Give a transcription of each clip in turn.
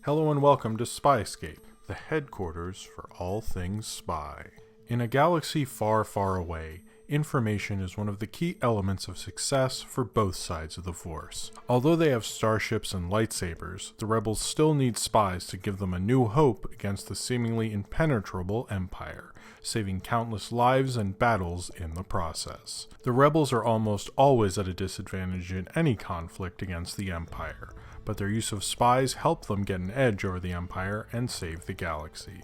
Hello and welcome to SPYSCAPE, the headquarters for all things spy. In a galaxy far, far away, information is one of the key elements of success for both sides of the Force. Although they have starships and lightsabers, the rebels still need spies to give them a new hope against the seemingly impenetrable Empire, saving countless lives and battles in the process. The rebels are almost always at a disadvantage in any conflict against the Empire, but their use of spies help them get an edge over the Empire and save the galaxy.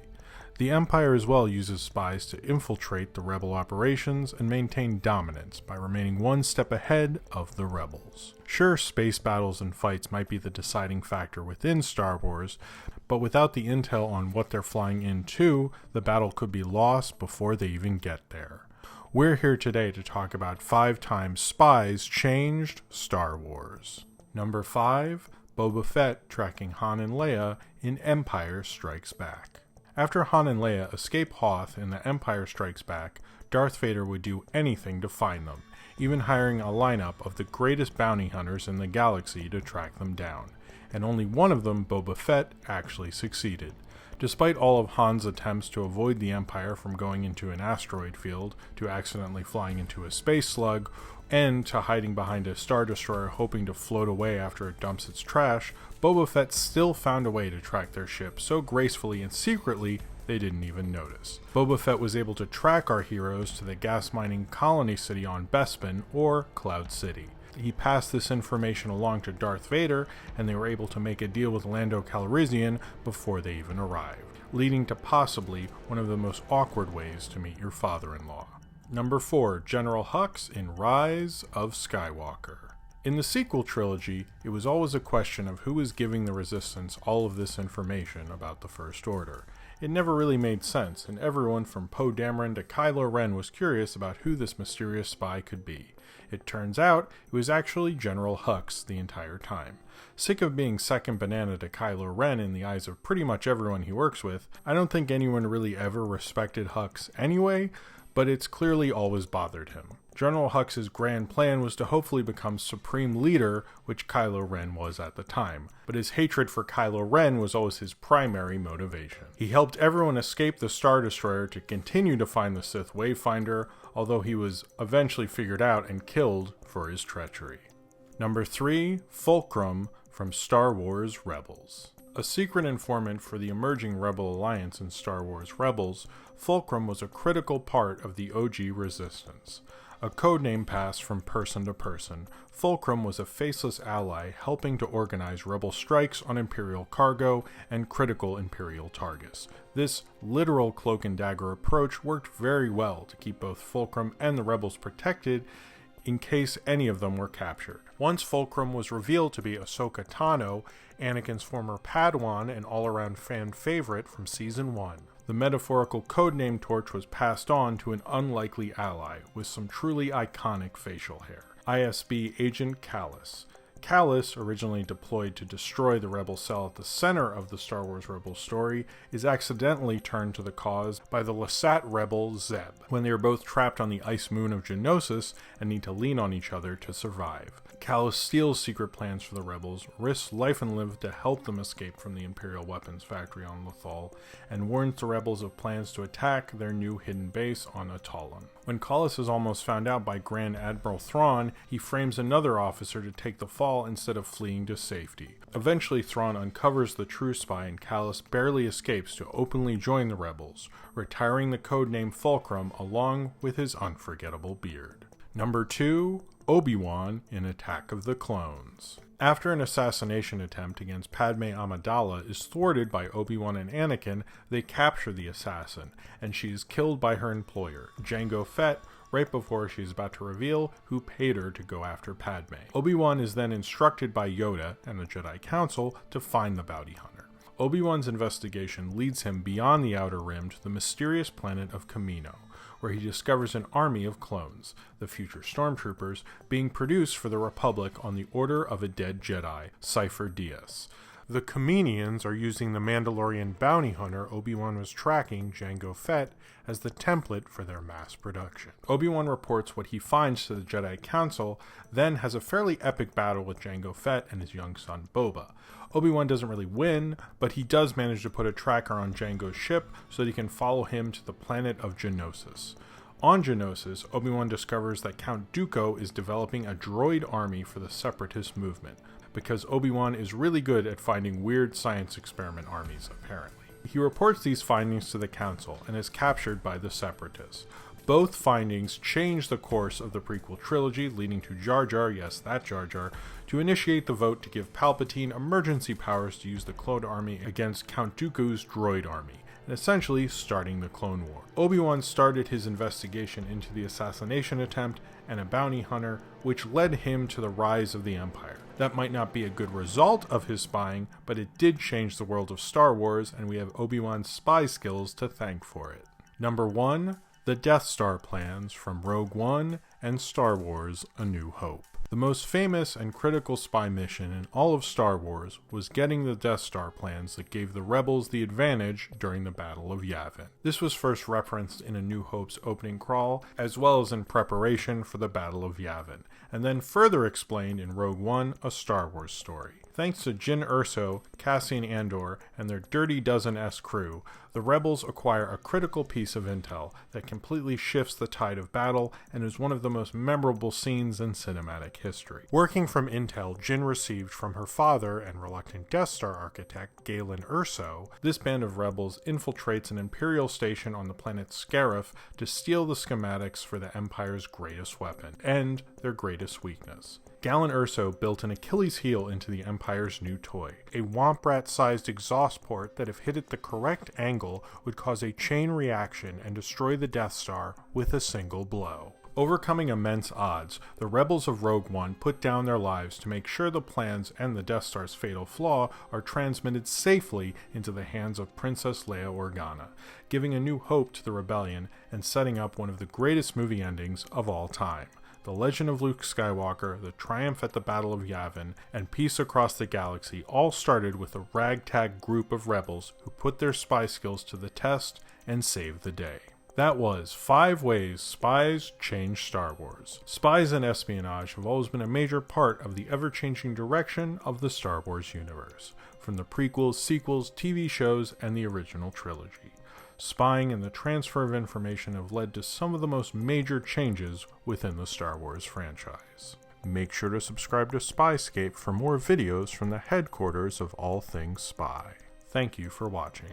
The Empire as well uses spies to infiltrate the rebel operations and maintain dominance by remaining one step ahead of the rebels. Sure, space battles and fights might be the deciding factor within Star Wars, but without the intel on what they're flying into, the battle could be lost before they even get there. We're here today to talk about 5 times spies changed Star Wars. Number 5, Boba Fett tracking Han and Leia in Empire Strikes Back. After Han and Leia escape Hoth in The Empire Strikes Back, Darth Vader would do anything to find them, even hiring a lineup of the greatest bounty hunters in the galaxy to track them down, and only one of them, Boba Fett, actually succeeded. Despite all of Han's attempts to avoid the Empire from going into an asteroid field, to accidentally flying into a space slug, and to hiding behind a Star Destroyer hoping to float away after it dumps its trash, Boba Fett still found a way to track their ship so gracefully and secretly they didn't even notice. Boba Fett was able to track our heroes to the gas mining colony city on Bespin, or Cloud City. He passed this information along to Darth Vader, and they were able to make a deal with Lando Calrissian before they even arrived, leading to possibly one of the most awkward ways to meet your father-in-law. Number 4, General Hux in Rise of Skywalker. In the sequel trilogy, it was always a question of who was giving the Resistance all of this information about the First Order. It never really made sense, and everyone from Poe Dameron to Kylo Ren was curious about who this mysterious spy could be. It turns out it was actually General Hux the entire time. Sick of being second banana to Kylo Ren in the eyes of pretty much everyone he works with, I don't think anyone really ever respected Hux anyway, but it's clearly always bothered him. General Hux's grand plan was to hopefully become Supreme Leader, which Kylo Ren was at the time, but his hatred for Kylo Ren was always his primary motivation. He helped everyone escape the Star Destroyer to continue to find the Sith Wayfinder, although he was eventually figured out and killed for his treachery. Number 3, Fulcrum from Star Wars Rebels. A secret informant for the emerging Rebel Alliance in Star Wars Rebels, Fulcrum was a critical part of the OG Resistance. A codename passed from person to person, Fulcrum was a faceless ally helping to organize rebel strikes on Imperial cargo and critical Imperial targets. This literal cloak and dagger approach worked very well to keep both Fulcrum and the rebels protected in case any of them were captured. Once Fulcrum was revealed to be Ahsoka Tano, Anakin's former Padawan and all-around fan favorite from Season 1. The metaphorical codename torch was passed on to an unlikely ally with some truly iconic facial hair. ISB Agent Kallus. Kallus, originally deployed to destroy the rebel cell at the center of the Star Wars Rebels story, is accidentally turned to the cause by the Lasat rebel Zeb, when they are both trapped on the ice moon of Geonosis and need to lean on each other to survive. Kallus steals secret plans for the rebels, risks life and limb to help them escape from the Imperial weapons factory on Lothal, and warns the rebels of plans to attack their new hidden base on Atalon. When Kallus is almost found out by Grand Admiral Thrawn, he frames another officer to take the fall instead of fleeing to safety. Eventually, Thrawn uncovers the true spy and Kallus barely escapes to openly join the rebels, retiring the codename Fulcrum along with his unforgettable beard. Number 2, Obi-Wan in Attack of the Clones. After an assassination attempt against Padme Amidala is thwarted by Obi-Wan and Anakin, they capture the assassin, and she is killed by her employer, Jango Fett, right before she is about to reveal who paid her to go after Padme. Obi-Wan is then instructed by Yoda and the Jedi Council to find the bounty hunter. Obi-Wan's investigation leads him beyond the Outer Rim to the mysterious planet of Kamino, where he discovers an army of clones, the future stormtroopers, being produced for the Republic on the order of a dead Jedi, Cypher Dyas. The Kamenians are using the Mandalorian bounty hunter Obi-Wan was tracking, Jango Fett, as the template for their mass production. Obi-Wan reports what he finds to the Jedi Council, then has a fairly epic battle with Jango Fett and his young son Boba. Obi-Wan doesn't really win, but he does manage to put a tracker on Jango's ship so that he can follow him to the planet of Geonosis. On Geonosis, Obi-Wan discovers that Count Dooku is developing a droid army for the Separatist movement, because Obi-Wan is really good at finding weird science experiment armies, apparently. He reports these findings to the Council and is captured by the Separatists. Both findings change the course of the prequel trilogy, leading to Jar Jar, yes, that Jar Jar, to initiate the vote to give Palpatine emergency powers to use the clone army against Count Dooku's droid army, and essentially starting the Clone War. Obi-Wan started his investigation into the assassination attempt and a bounty hunter, which led him to the rise of the Empire. That might not be a good result of his spying, but it did change the world of Star Wars, and we have Obi-Wan's spy skills to thank for it. Number 1. The Death Star plans from Rogue One and Star Wars: A New Hope. The most famous and critical spy mission in all of Star Wars was getting the Death Star plans that gave the rebels the advantage during the Battle of Yavin. This was first referenced in A New Hope's opening crawl, as well as in preparation for the Battle of Yavin, and then further explained in Rogue One: A Star Wars Story. Thanks to Jyn Erso, Cassian Andor, and their Dirty Dozen-esque crew, the rebels acquire a critical piece of intel that completely shifts the tide of battle and is one of the most memorable scenes in cinematic history. Working from intel Jyn received from her father and reluctant Death Star architect Galen Erso, this band of rebels infiltrates an Imperial station on the planet Scarif to steal the schematics for the Empire's greatest weapon, and their greatest weakness. Galen Erso built an Achilles heel into the Empire's new toy, a Womp Rat-sized exhaust port that if hit at the correct angle would cause a chain reaction and destroy the Death Star with a single blow. Overcoming immense odds, the rebels of Rogue One put down their lives to make sure the plans and the Death Star's fatal flaw are transmitted safely into the hands of Princess Leia Organa, giving a new hope to the rebellion and setting up one of the greatest movie endings of all time. The Legend of Luke Skywalker, the triumph at the Battle of Yavin, and peace across the galaxy all started with a ragtag group of rebels who put their spy skills to the test and saved the day. That was 5 ways spies changed Star Wars. Spies and espionage have always been a major part of the ever-changing direction of the Star Wars universe, from the prequels, sequels, TV shows, and the original trilogy. Spying and the transfer of information have led to some of the most major changes within the Star Wars franchise. Make sure to subscribe to SPYSCAPE for more videos from the headquarters of all things spy. Thank you for watching.